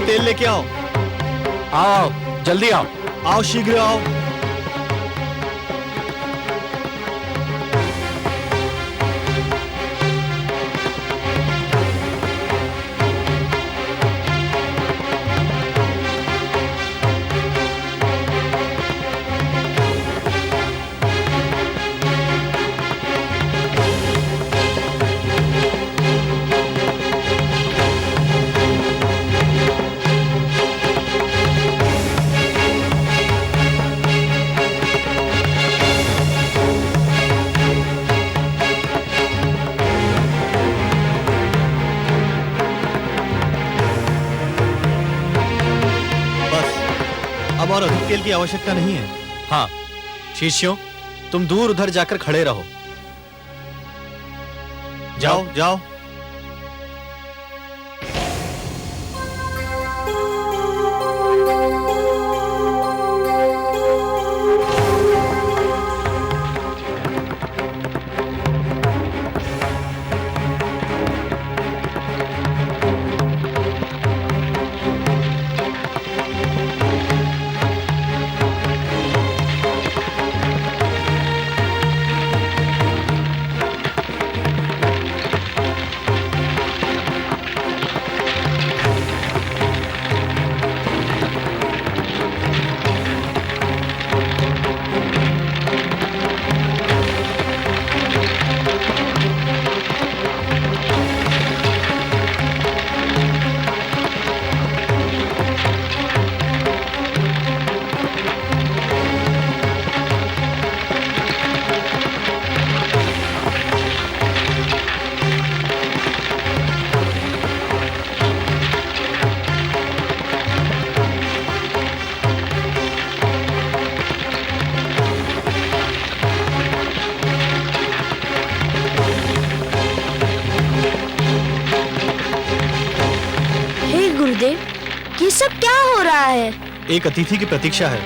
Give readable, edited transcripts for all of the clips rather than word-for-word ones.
तेल लेके आओ। आओ, जल्दी आओ। आओ, शीघ्र आओ। अब और अधिक तेल की आवश्यकता नहीं है। हाँ, शिष्यों, तुम दूर उधर जाकर खड़े रहो। जाओ जाओ। ये सब क्या हो रहा है? एक अतिथि की प्रतीक्षा है,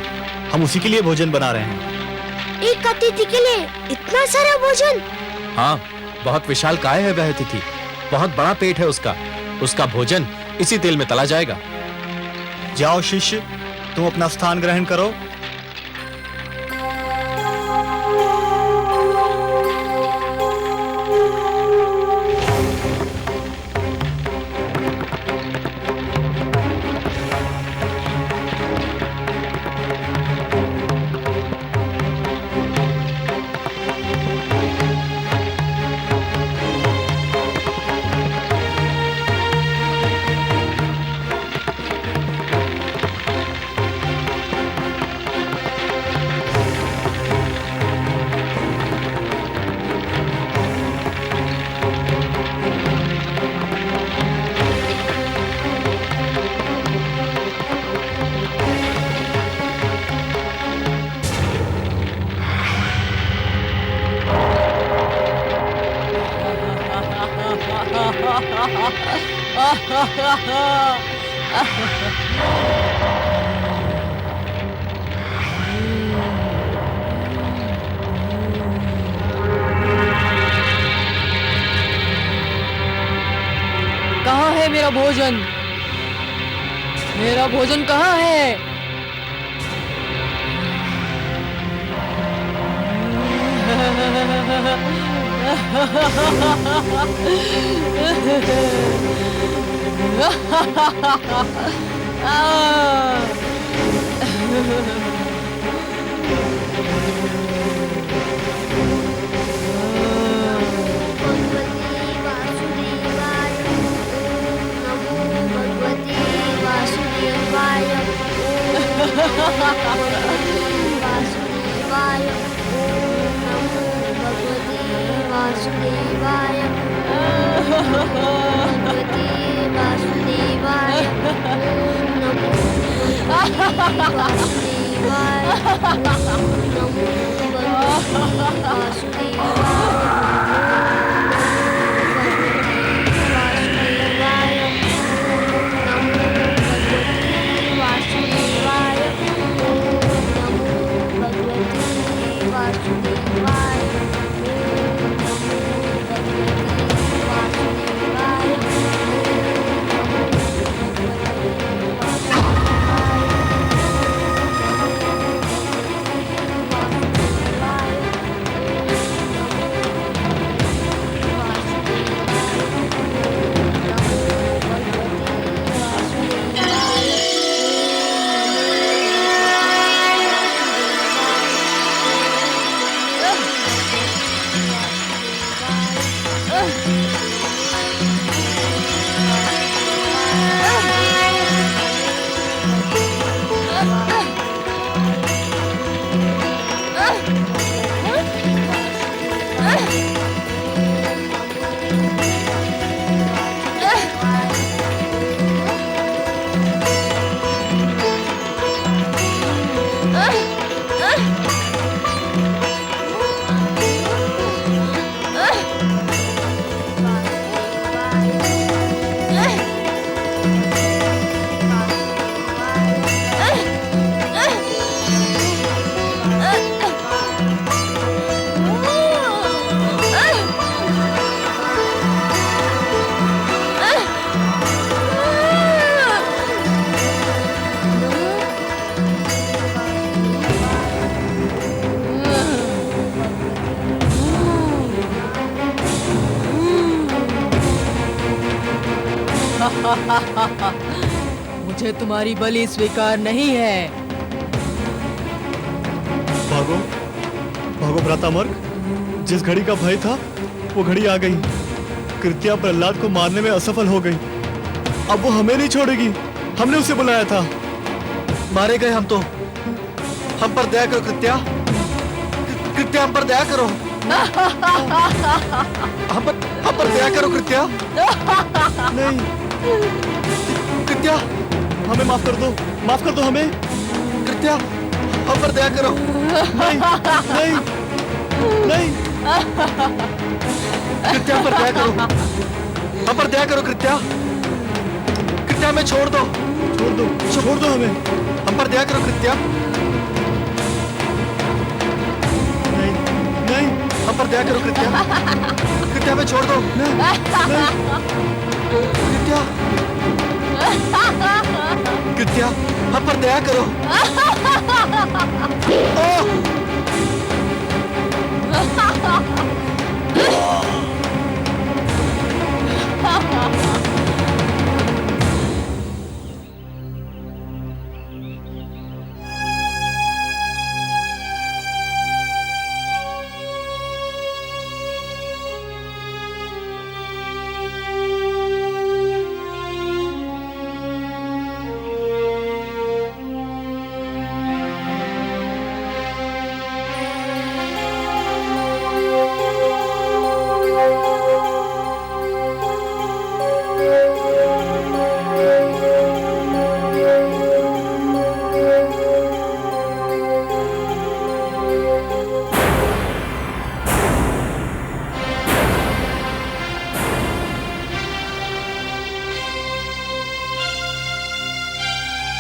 हम उसी के लिए भोजन बना रहे हैं। एक अतिथि के लिए इतना सारा भोजन? हाँ, बहुत विशाल काय है वह अतिथि, बहुत बड़ा पेट है उसका। उसका भोजन इसी तेल में तला जाएगा। जाओ शिष्य, तुम अपना स्थान ग्रहण करो। कहाँ है मेरा भोजन? मेरा भोजन कहाँ है? वासुदेवाय ओम नमो भगवते वासुदेवाय भगवते वासुदेवाय ओम नमो वासुदेवाय नमो भगवते वासुदेवाय मुझे तुम्हारी बलि स्वीकार नहीं है। भागो भागो भ्रातामर्क, जिस घड़ी का भय था वो घड़ी आ गई। कृत्या प्रहलाद को मारने में असफल हो गई। अब वो हमें नहीं छोड़ेगी। हमने उसे बुलाया था। मारे गए हम तो। हम पर दया करो कृत्या। कृत्या हम पर दया करो। हम पर दया करो कृत्या। नहीं, कृत्या हमें माफ कर दो, माफ कर दो हमें। कृत्या हम पर दया करो। नहीं नहीं नहीं, कृत्या हम पर दया करो। हम पर दया करो कृत्या। कृत्या हमें छोड़ दो। छोड़ दो हमें। हम पर दया करो कृत्या। नहीं नहीं, हम पर दया करो कृत्या। कृत्या हमें छोड़ दो। कृत्या कृत्या हम पर दया करो।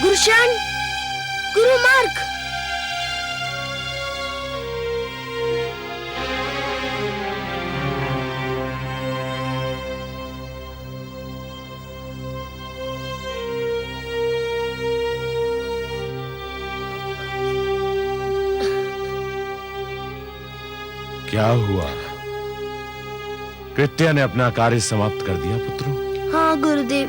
गुरुशन, गुरु मार्ग। क्या हुआ? कृत्या ने अपना कार्य समाप्त कर दिया पुत्रों? हाँ गुरुदेव।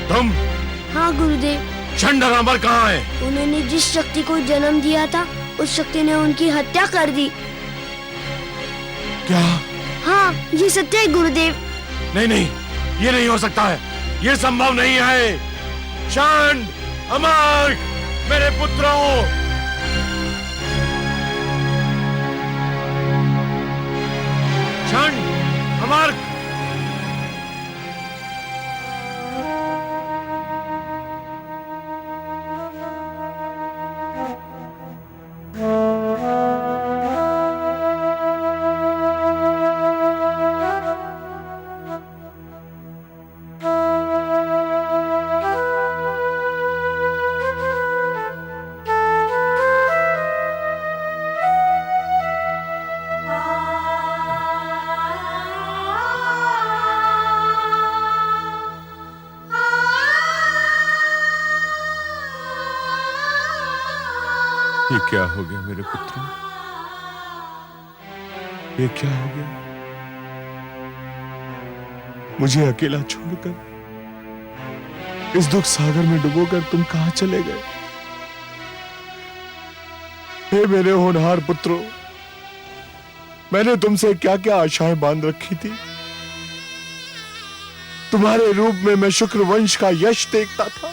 तुम? हाँ गुरुदेव। चंडर अमर कहाँ है? उन्होंने जिस शक्ति को जन्म दिया था उस शक्ति ने उनकी हत्या कर दी। क्या? हाँ ये सत्य है गुरुदेव। नहीं नहीं, ये नहीं हो सकता है। ये संभव नहीं है। चंड अमर, मेरे पुत्रों! चंड अमर! ये क्या हो गया मेरे पुत्रों? ये क्या हो गया? मुझे अकेला छोड़कर इस दुख सागर में डुबोकर तुम कहां चले गए? हे मेरे होनहार पुत्रों, मैंने तुमसे क्या क्या आशाएं बांध रखी थी। तुम्हारे रूप में मैं शुक्र वंश का यश देखता था।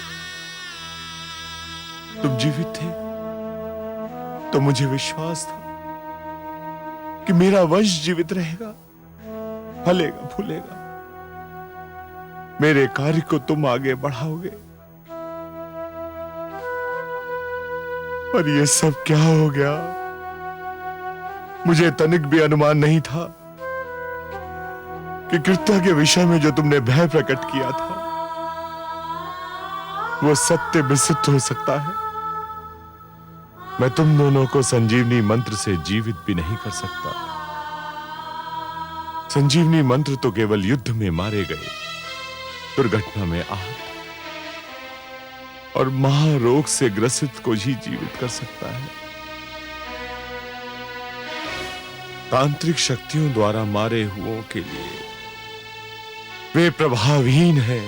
तुम जीवित थे तो मुझे विश्वास था कि मेरा वंश जीवित रहेगा, फलेगा फूलेगा। मेरे कार्य को तुम आगे बढ़ाओगे, पर यह सब क्या हो गया? मुझे तनिक भी अनुमान नहीं था कि कृत्या के विषय में जो तुमने भय प्रकट किया था वो सत्य भी सिद्ध हो सकता है। मैं तुम दोनों को संजीवनी मंत्र से जीवित भी नहीं कर सकता। संजीवनी मंत्र तो केवल युद्ध में मारे गए, दुर्घटना में आहत और महारोग से ग्रसित को ही जीवित कर सकता है। तांत्रिक शक्तियों द्वारा मारे हुओं के लिए वे प्रभावहीन हैं।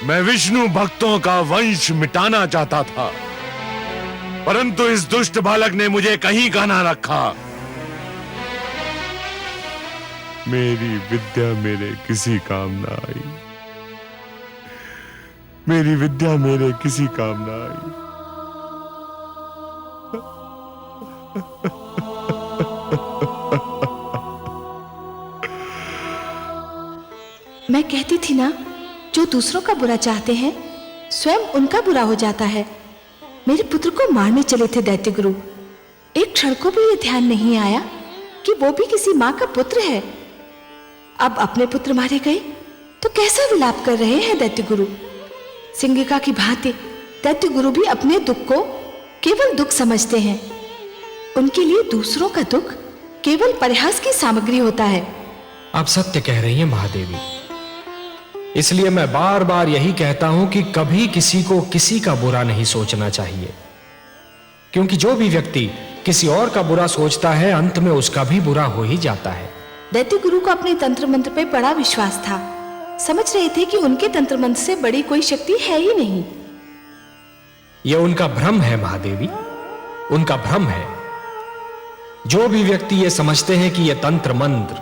मैं विष्णु भक्तों का वंश मिटाना चाहता था, परंतु इस दुष्ट बालक ने मुझे कहीं का ना रखा। मेरी विद्या मेरे किसी काम ना आई, मेरी विद्या मेरे किसी काम ना आई। मैं कहती थी ना, जो दूसरों का बुरा चाहते हैं स्वयं उनका बुरा हो जाता है। मेरे पुत्र को मारने चले थे दैत्य गुरु, एक क्षण को भी ये ध्यान नहीं आया कि वो भी किसी माँ का पुत्र है। अब अपने पुत्र मारे गए तो कैसा विलाप कर रहे हैं दैत्य गुरु। सिंगिका की भांति दैत्य गुरु भी अपने दुख को केवल दुख समझते हैं। उनके लिए दूसरों का दुख केवल परिहास की सामग्री होता है। आप सत्य कह रही हैं महादेवी। इसलिए मैं बार बार यही कहता हूं कि कभी किसी को किसी का बुरा नहीं सोचना चाहिए, क्योंकि जो भी व्यक्ति किसी और का बुरा सोचता है अंत में उसका भी बुरा हो ही जाता है। दैत्य गुरु को अपने तंत्र मंत्र पे बड़ा विश्वास था। समझ रहे थे कि उनके तंत्र मंत्र से बड़ी कोई शक्ति है ही नहीं। यह उनका भ्रम है महादेवी, उनका भ्रम है। जो भी व्यक्ति ये समझते हैं कि यह तंत्र मंत्र,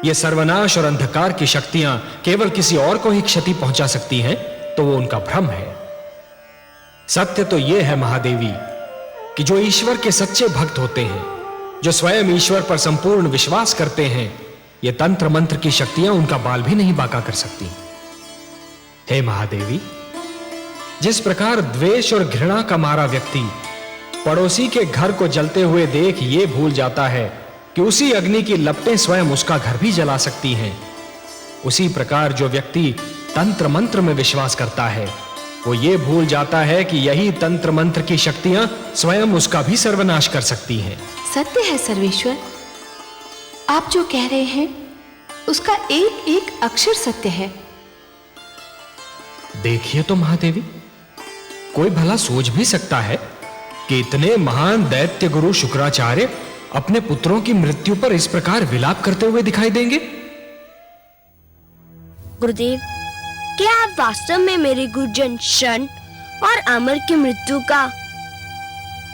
ये सर्वनाश और अंधकार की शक्तियां केवल किसी और को ही क्षति पहुंचा सकती हैं, तो वो उनका भ्रम है। सत्य तो यह है महादेवी कि जो ईश्वर के सच्चे भक्त होते हैं, जो स्वयं ईश्वर पर संपूर्ण विश्वास करते हैं, ये तंत्र मंत्र की शक्तियां उनका बाल भी नहीं बांका कर सकती। हे महादेवी, जिस प्रकार द्वेष और घृणा का मारा व्यक्ति पड़ोसी के घर को जलते हुए देख ये भूल जाता है कि उसी अग्नि की लपटें स्वयं उसका घर भी जला सकती हैं, उसी प्रकार जो व्यक्ति तंत्र मंत्र में विश्वास करता है वो ये भूल जाता है कि यही तंत्र मंत्र की शक्तियां स्वयं उसका भी सर्वनाश कर सकती हैं। सत्य है सर्वेश्वर, आप जो कह रहे हैं उसका एक एक अक्षर सत्य है। देखिए तो महादेवी, कोई भला सोच भी सकता है कि इतने महान दैत्य गुरु शुक्राचार्य अपने पुत्रों की मृत्यु पर इस प्रकार विलाप करते हुए दिखाई देंगे? गुरुदेव, क्या आप वास्तव में मेरे गुरुजन शन और अमर की मृत्यु का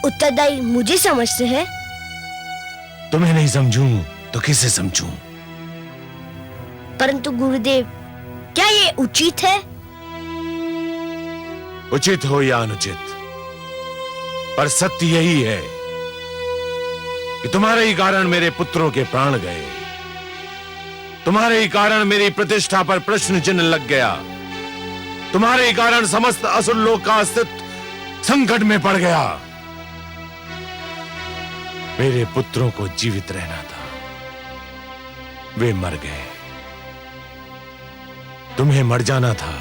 उत्तरदायी मुझे समझते हैं? तुम्हें नहीं समझूं तो किसे समझूं? परंतु गुरुदेव, क्या ये उचित है? उचित हो या अनुचित, पर सत्य यही है कि तुम्हारे ही कारण मेरे पुत्रों के प्राण गए, तुम्हारे ही कारण मेरी प्रतिष्ठा पर प्रश्न चिन्ह लग गया, तुम्हारे ही कारण समस्त असुर लोक का अस्तित्व संकट में पड़ गया। मेरे पुत्रों को जीवित रहना था, वे मर गए। तुम्हें मर जाना था,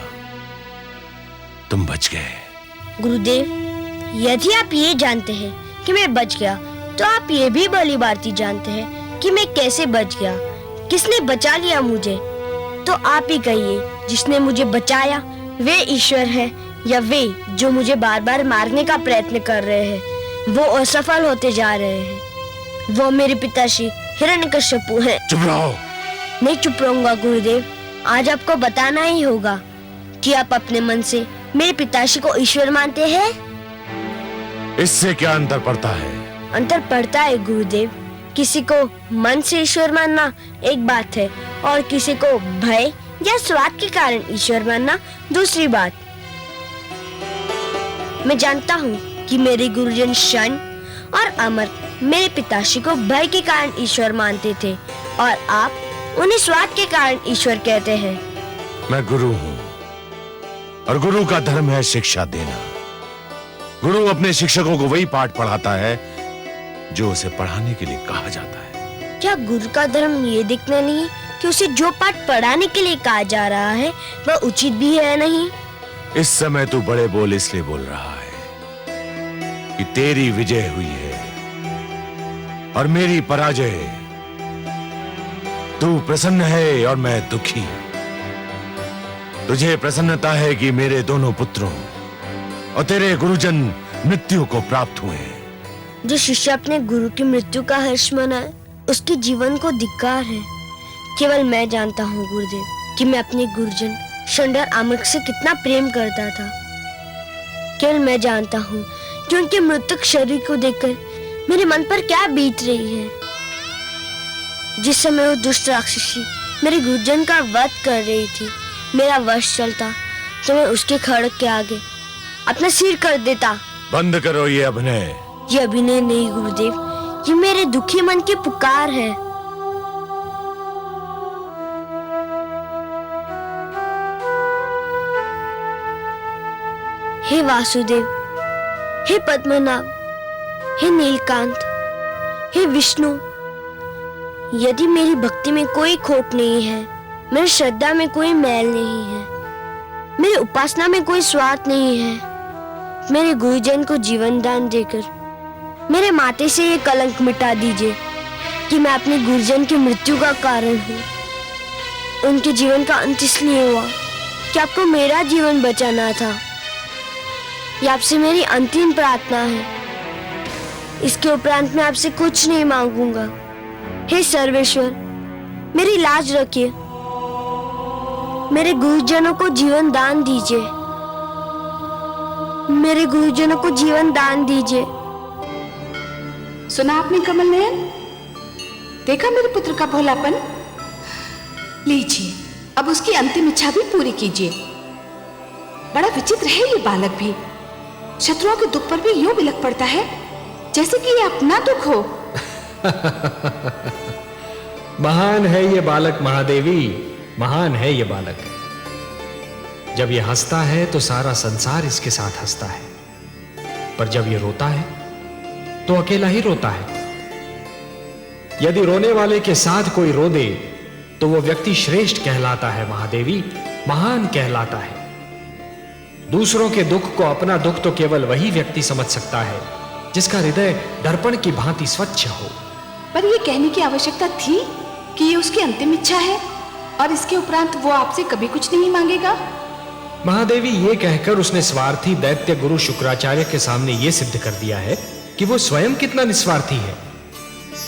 तुम बच गए। गुरुदेव, यदि आप ये जानते हैं कि मैं बच गया, तो आप ये भी भली भांति जानते हैं कि मैं कैसे बच गया, किसने बचा लिया मुझे। तो आप ही कहिए, जिसने मुझे बचाया वे ईश्वर है या वे जो मुझे बार बार मारने का प्रयत्न कर रहे हैं, वो असफल होते जा रहे हैं। वो मेरे पिताश्री हिरण्यकश्यपु हैं। चुप रहो। नहीं चुप रहूंगा गुरुदेव। आज आपको बताना ही होगा कि आप अपने मन से मेरे पिताश्री को ईश्वर मानते हैं। इससे क्या अंतर पड़ता है? अंतर पड़ता है गुरुदेव, किसी को मन से ईश्वर मानना एक बात है और किसी को भय या स्वार्थ के कारण ईश्वर मानना दूसरी बात। मैं जानता हूँ कि मेरे गुरुजन शन और अमर मेरे पिताश्री को भय के कारण ईश्वर मानते थे और आप उन्हें स्वार्थ के कारण ईश्वर कहते हैं। मैं गुरु हूं और गुरु का धर्म है शिक्षा देना। गुरु अपने शिक्षकों को वही पाठ पढ़ाता है जो उसे पढ़ाने के लिए कहा जाता है। क्या गुरु का धर्म ये देखना नहीं है कि उसे जो पाठ पढ़ाने के लिए कहा जा रहा है वह उचित भी है नहीं? इस समय तू बड़े बोल इसलिए बोल रहा है कि तेरी विजय हुई है और मेरी पराजय। तू प्रसन्न है और मैं दुखी। तुझे प्रसन्नता है कि मेरे दोनों पुत्रों और तेरे गुरुजन मृत्यु को प्राप्त हुए। जो शिष्य अपने गुरु की मृत्यु का हर्ष मनाए उसके जीवन को धिक्कार है। केवल मैं जानता हूँ गुरुदेव कि मैं अपने गुरुजन शंडर आमक से कितना प्रेम करता था। केवल मैं जानता हूँ कि उनके मृतक शरीर को देखकर मेरे मन पर क्या बीत रही है। जिस समय वो दुष्ट राक्षसी मेरे गुरुजन का वध कर रही थी, मेरा वश चलता तो मैं उसके खड़क के आगे अपना सिर कर देता। बंद करो ये अभिनय। ये अभिनय नहीं गुरुदेव, ये मेरे दुखी मन की पुकार है। हे वासुदेव, हे पद्मनाभ, हे नीलकांत, हे विष्णु, यदि मेरी भक्ति में कोई खोट नहीं है, मेरी श्रद्धा में कोई मैल नहीं है, मेरी उपासना में कोई स्वार्थ नहीं है, मेरे गुरुजन को जीवन दान देकर मेरे माथे से ये कलंक मिटा दीजिए कि मैं अपने गुरुजन की मृत्यु का कारण हूँ। उनके जीवन का अंत इसलिए हुआ कि आपको मेरा जीवन बचाना था। ये आपसे मेरी अंतिम प्रार्थना है। इसके उपरांत मैं आपसे कुछ नहीं मांगूंगा। हे सर्वेश्वर, मेरी लाज रखिए। मेरे गुरुजनों को जीवन दान दीजिए। मेरे गुरुजनों को जीवन दान दीजिए। सुना आपने कमल नयन? देखा मेरे पुत्र का भोलापन? लीजिए, अब उसकी अंतिम इच्छा भी पूरी कीजिए। बड़ा विचित्र है ये बालक भी। शत्रुओं के दुख पर भी यूं बिलख पड़ता है जैसे कि ये अपना दुख हो। महान है ये बालक महादेवी, महान है ये बालक। जब ये हंसता है तो सारा संसार इसके साथ हंसता है, पर जब ये रोता है तो अकेला ही रोता है। यदि रोने वाले के साथ कोई रो दे तो वो व्यक्ति श्रेष्ठ कहलाता है महादेवी, महान कहलाता है। दूसरों के दुख को अपना दुख तो केवल वही व्यक्ति समझ सकता है जिसका हृदय दर्पण की भांति स्वच्छ हो। पर यह कहने की आवश्यकता थी कि ये उसकी अंतिम इच्छा है और इसके उपरांत वो आपसे कभी कुछ नहीं मांगेगा? महादेवी, ये कहकर उसने स्वार्थी दैत्य गुरु शुक्राचार्य के सामने यह सिद्ध कर दिया है कि वो स्वयं कितना निस्वार्थी है।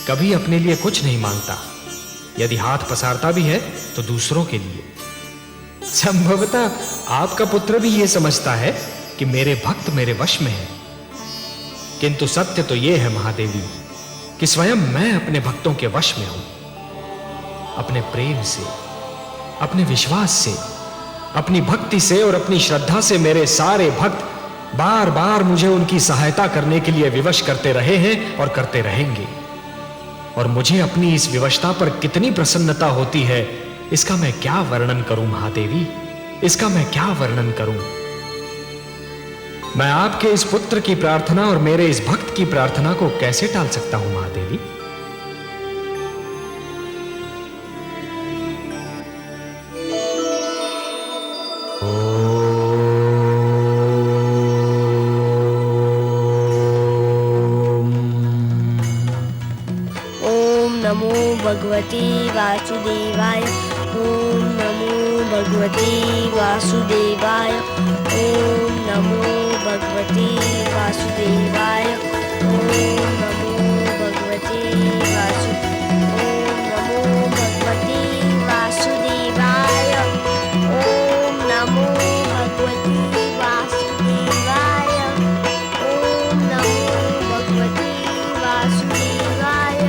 कभी अपने लिए कुछ नहीं मांगता। यदि हाथ पसारता भी है तो दूसरों के लिए। संभवतः आपका पुत्र भी यह समझता है कि मेरे भक्त मेरे वश में है, किंतु सत्य तो यह है महादेवी कि स्वयं मैं अपने भक्तों के वश में हूं। अपने प्रेम से, अपने विश्वास से, अपनी भक्ति से और अपनी श्रद्धा से मेरे सारे भक्त बार बार मुझे उनकी सहायता करने के लिए विवश करते रहे हैं और करते रहेंगे। और मुझे अपनी इस विवशता पर कितनी प्रसन्नता होती है, इसका मैं क्या वर्णन करूं महादेवी, इसका मैं क्या वर्णन करूं। मैं आपके इस पुत्र की प्रार्थना और मेरे इस भक्त की प्रार्थना को कैसे टाल सकता हूं महादेवी? नमो भगवते वासुदेवाय। ओम नमो भगवते वासुदेवाय। ओम नमो भगवते वासुदेवाय। ओम नमो भगवते ओम नमो भगवते वासुदेवाय। ओम नमो भगवते वासुदेवाय। ओम नमो भगवते वासुदेवाय।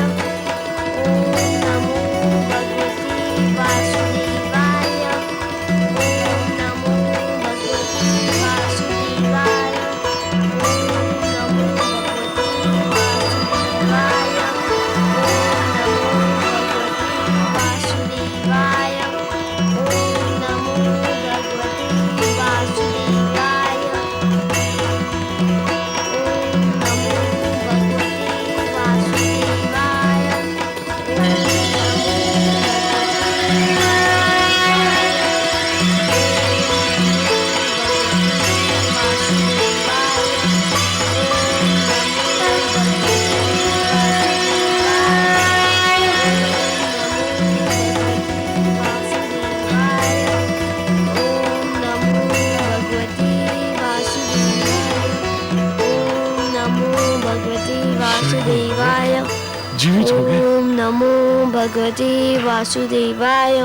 जीवित हो गए। ओम नमो भगवते वासुदेवाय।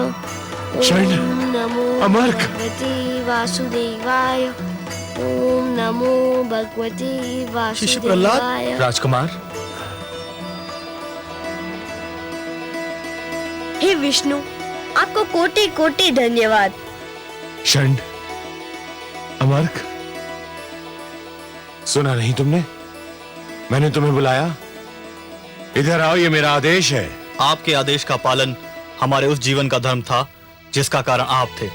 शरण, ओम नमो अमर्क। भगवते वासुदेवाय। ओम नमो भगवते शिष्य प्रहलाद। वासुदेवाय। राजकुमार, हे विष्णु, आपको कोटि कोटि धन्यवाद। शरण, अमर्क, सुना नहीं तुमने? मैंने तुम्हें बुलाया। इधर आओ, ये मेरा आदेश है। आपके आदेश का पालन हमारे उस जीवन का धर्म था जिसका कारण आप थे।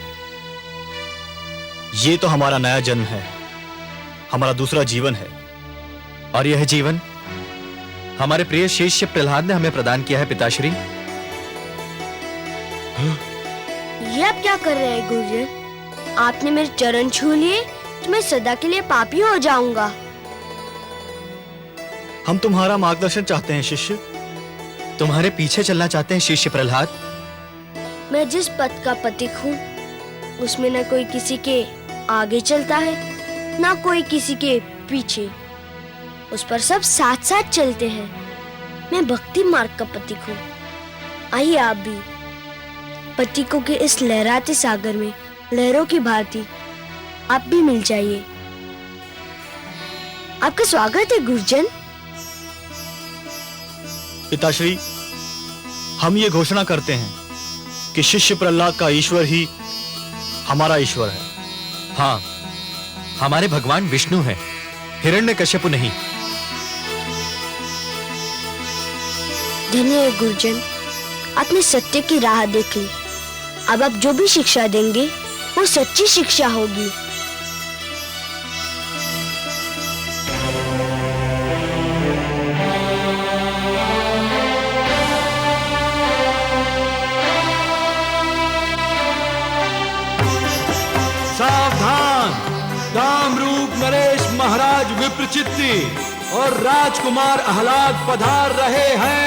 ये तो हमारा नया जन्म है, हमारा दूसरा जीवन है। और यह जीवन हमारे प्रिय शिष्य प्रहलाद ने हमें प्रदान किया है पिताश्री। ये आप क्या कर रहे हैं गुरुजन? आपने मेरे चरण छू लिए तो मैं सदा के लिए पापी हो जाऊंगा। हम तुम्हारा मार्गदर्शन चाहते हैं शिष्य। तुम्हारे पीछे चलना चाहते हैं शिष्य प्रहलाद। मैं जिस पथ का पथिक हूँ उसमें न कोई किसी के आगे चलता है ना कोई किसी के पीछे, उस पर सब साथ साथ चलते हैं। मैं भक्ति मार्ग का पथिक हूँ। आइए आप भी पथिकों के इस लहराते सागर में लहरों की भांति आप भी मिल जाइए। आपका स्वागत है गुरुजन। पिताश्री, हम ये घोषणा करते हैं कि शिष्य प्रहलाद का ईश्वर ही हमारा ईश्वर है। हाँ, हमारे भगवान विष्णु हैं, हिरण्यकश्यपु नहीं। धन्य है गुरुजन, आपने सत्य की राह देख ली। अब आप जो भी शिक्षा देंगे वो सच्ची शिक्षा होगी। सावधान! कामरूप नरेश महाराज विप्रचित्ति और राजकुमार आह्लाद पधार रहे हैं।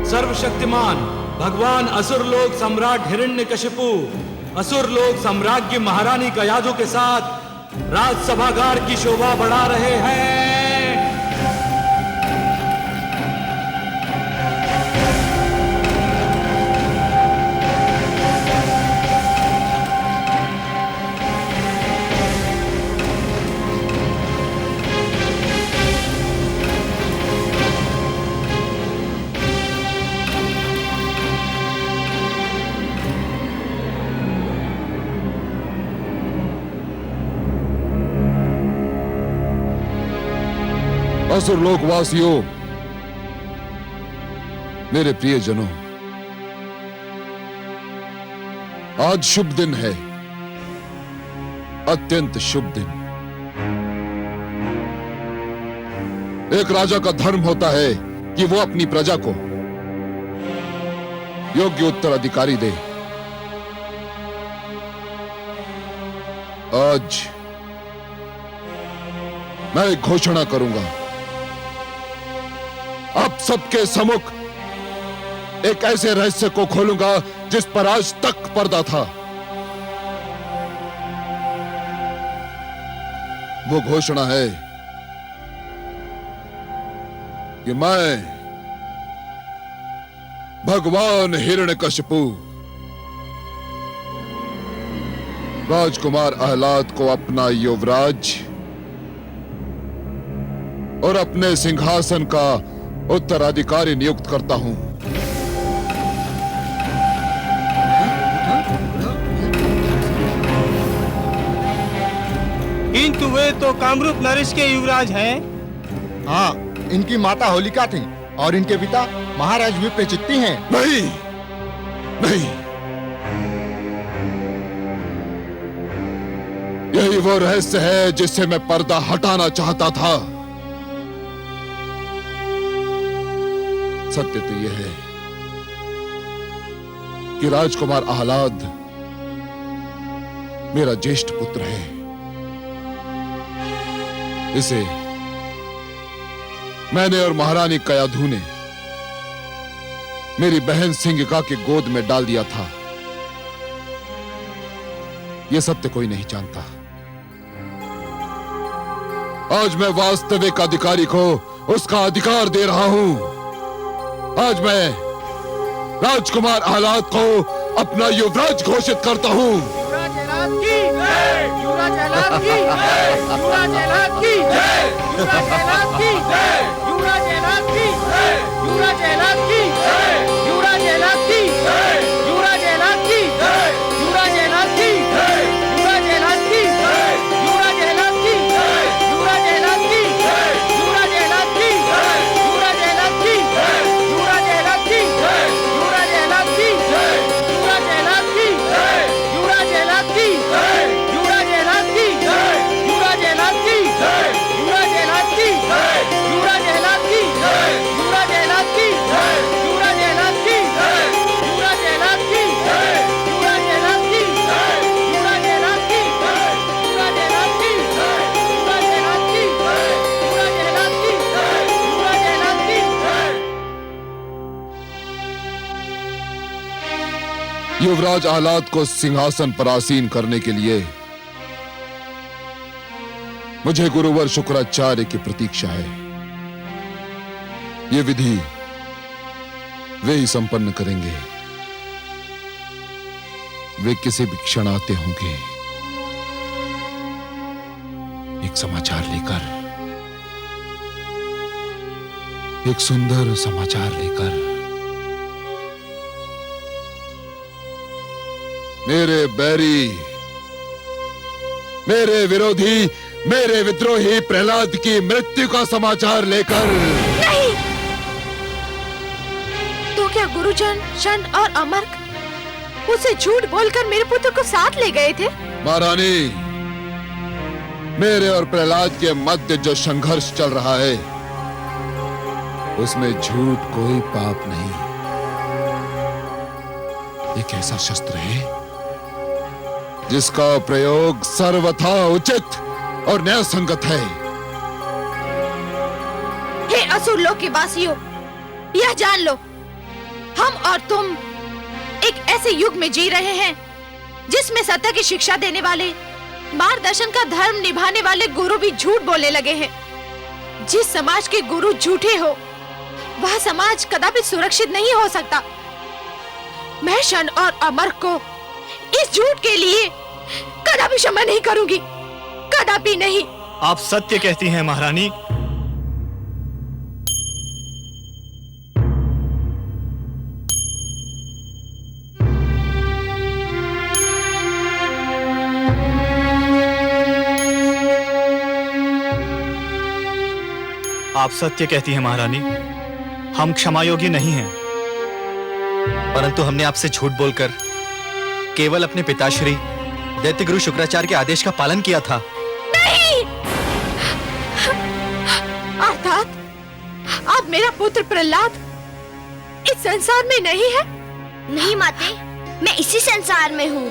सर्वशक्तिमान भगवान असुरलोक सम्राट हिरण्यकशिपु असुरलोक साम्राज्य महारानी कयाधु के साथ राजसभागार की शोभा बढ़ा रहे हैं। असुरलोक वासियों, मेरे प्रियजनों, आज शुभ दिन है, अत्यंत शुभ दिन। एक राजा का धर्म होता है कि वो अपनी प्रजा को योग्य उत्तराधिकारी दे। आज मैं एक घोषणा करूंगा। अब सबके सम्मुख एक ऐसे रहस्य को खोलूंगा जिस पर आज तक पर्दा था। वो घोषणा है कि मैं भगवान हिरण्यकशिपु राजकुमार आह्लाद को अपना युवराज और अपने सिंहासन का उत्तराधिकारी नियुक्त करता हूं। किंतु वे तो कामरूप नरेश के युवराज हैं। हाँ, इनकी माता होलिका थी और इनके पिता महाराज विप्रचित्ति हैं। नहीं, नहीं, यही वो रहस्य है जिससे मैं पर्दा हटाना चाहता था। सत्य तो यह है कि राजकुमार आह्लाद मेरा ज्येष्ठ पुत्र है। इसे मैंने और महारानी कयाधु ने मेरी बहन सिंगिका की गोद में डाल दिया था। यह सत्य कोई नहीं जानता। आज मैं वास्तविक अधिकारी को उसका अधिकार दे रहा हूं। आज मैं राजकुमार आह्लाद को अपना युवराज घोषित करता हूं। युवराज आह्लाद को सिंहासन पर आसीन करने के लिए मुझे गुरुवर शुक्राचार्य की प्रतीक्षा है। यह विधि वे ही संपन्न करेंगे। वे किसी भी क्षण आते होंगे, एक समाचार लेकर, एक सुंदर समाचार लेकर। मेरे बैरी, मेरे विरोधी, मेरे विद्रोही प्रहलाद की मृत्यु का समाचार लेकर। नहीं! तो क्या गुरुजन, शन और अमर्क उसे झूठ बोलकर मेरे पुत्र को साथ ले गए थे? महारानी, मेरे और प्रहलाद के मध्य जो संघर्ष चल रहा है, उसमें झूठ कोई पाप नहीं। एक ऐसा शस्त्र है जिसका प्रयोग सर्वथा उचित और न्याय संगत है। हे असुर लोक के वासियों, यह जान लो, हम और तुम एक ऐसे युग में जी रहे हैं जिसमें सत्य की शिक्षा देने वाले, मार्गदर्शन का धर्म निभाने वाले गुरु भी झूठ बोलने लगे हैं। जिस समाज के गुरु झूठे हो, वह समाज कदापि सुरक्षित नहीं हो सकता। मैं शन और अमर को इस झूठ के लिए कदापि क्षमा नहीं करूंगी, कदापि नहीं। आप सत्य कहती हैं महारानी। आप सत्य कहती हैं महारानी। हम क्षमा योग्य नहीं हैं। परंतु हमने आपसे झूठ बोलकर केवल अपने पिताश्री दैत्य गुरु शुक्राचार्य के आदेश का पालन किया था। नहीं! अर्थात अब मेरा पुत्र प्रहलाद इस संसार में नहीं है? नहीं माते, मैं इसी संसार में हूँ।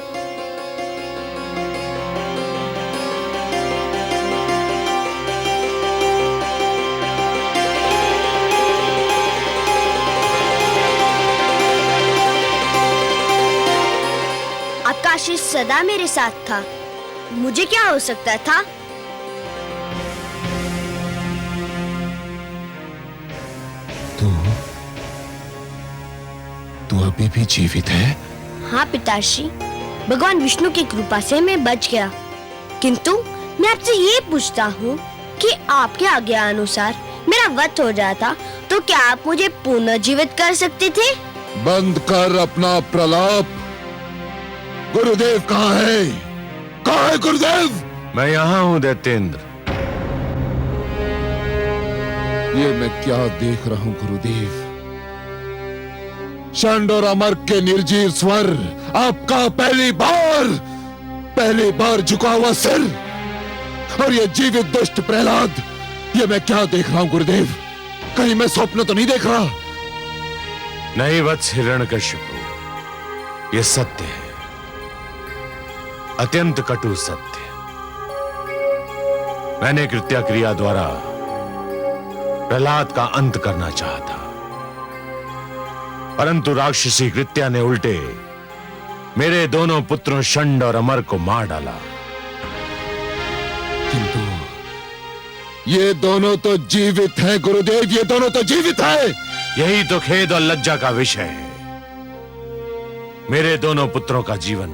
आपका आशीष सदा मेरे साथ था। मुझे क्या हो सकता था? तू अभी भी जीवित है? हाँ पिताश्री, भगवान विष्णु की कृपा से मैं बच गया। किंतु मैं आपसे ये पूछता हूँ कि आपके आज्ञा अनुसार मेरा वध हो जाता तो क्या आप मुझे पुनः जीवित कर सकते थे? बंद कर अपना प्रलाप। गुरुदेव कहाँ है? कहाँ है गुरुदेव? मैं यहाँ हूँ दैत्येंद्र। ये मैं क्या देख रहा हूँ गुरुदेव? षंड और अमर के निर्जीव स्वर, आपका पहली बार झुका हुआ सिर, और ये जीवित दुष्ट प्रहलाद, ये मैं क्या देख रहा हूँ गुरुदेव? कहीं मैं स्वप्न तो नहीं देख रहा? नहीं वत्स हिरण्यकशिपु, ये सत्य है, अत्यंत कटु सत्य। मैंने कृत्या क्रिया द्वारा प्रहलाद का अंत करना चाहता, परंतु राक्षसी कृत्या ने उल्टे मेरे दोनों पुत्रों षंड और अमर को मार डाला। किंतु ये दोनों तो जीवित हैं गुरुदेव, ये दोनों तो जीवित हैं। यही तो खेद और लज्जा का विषय है। मेरे दोनों पुत्रों का जीवन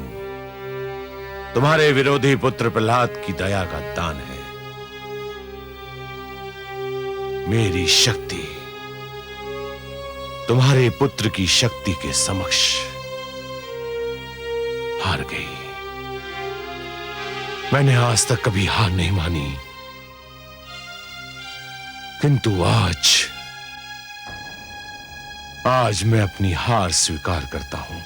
तुम्हारे विरोधी पुत्र प्रहलाद की दया का दान है। मेरी शक्ति तुम्हारे पुत्र की शक्ति के समक्ष हार गई। मैंने आज तक कभी हार नहीं मानी, किंतु आज मैं अपनी हार स्वीकार करता हूं।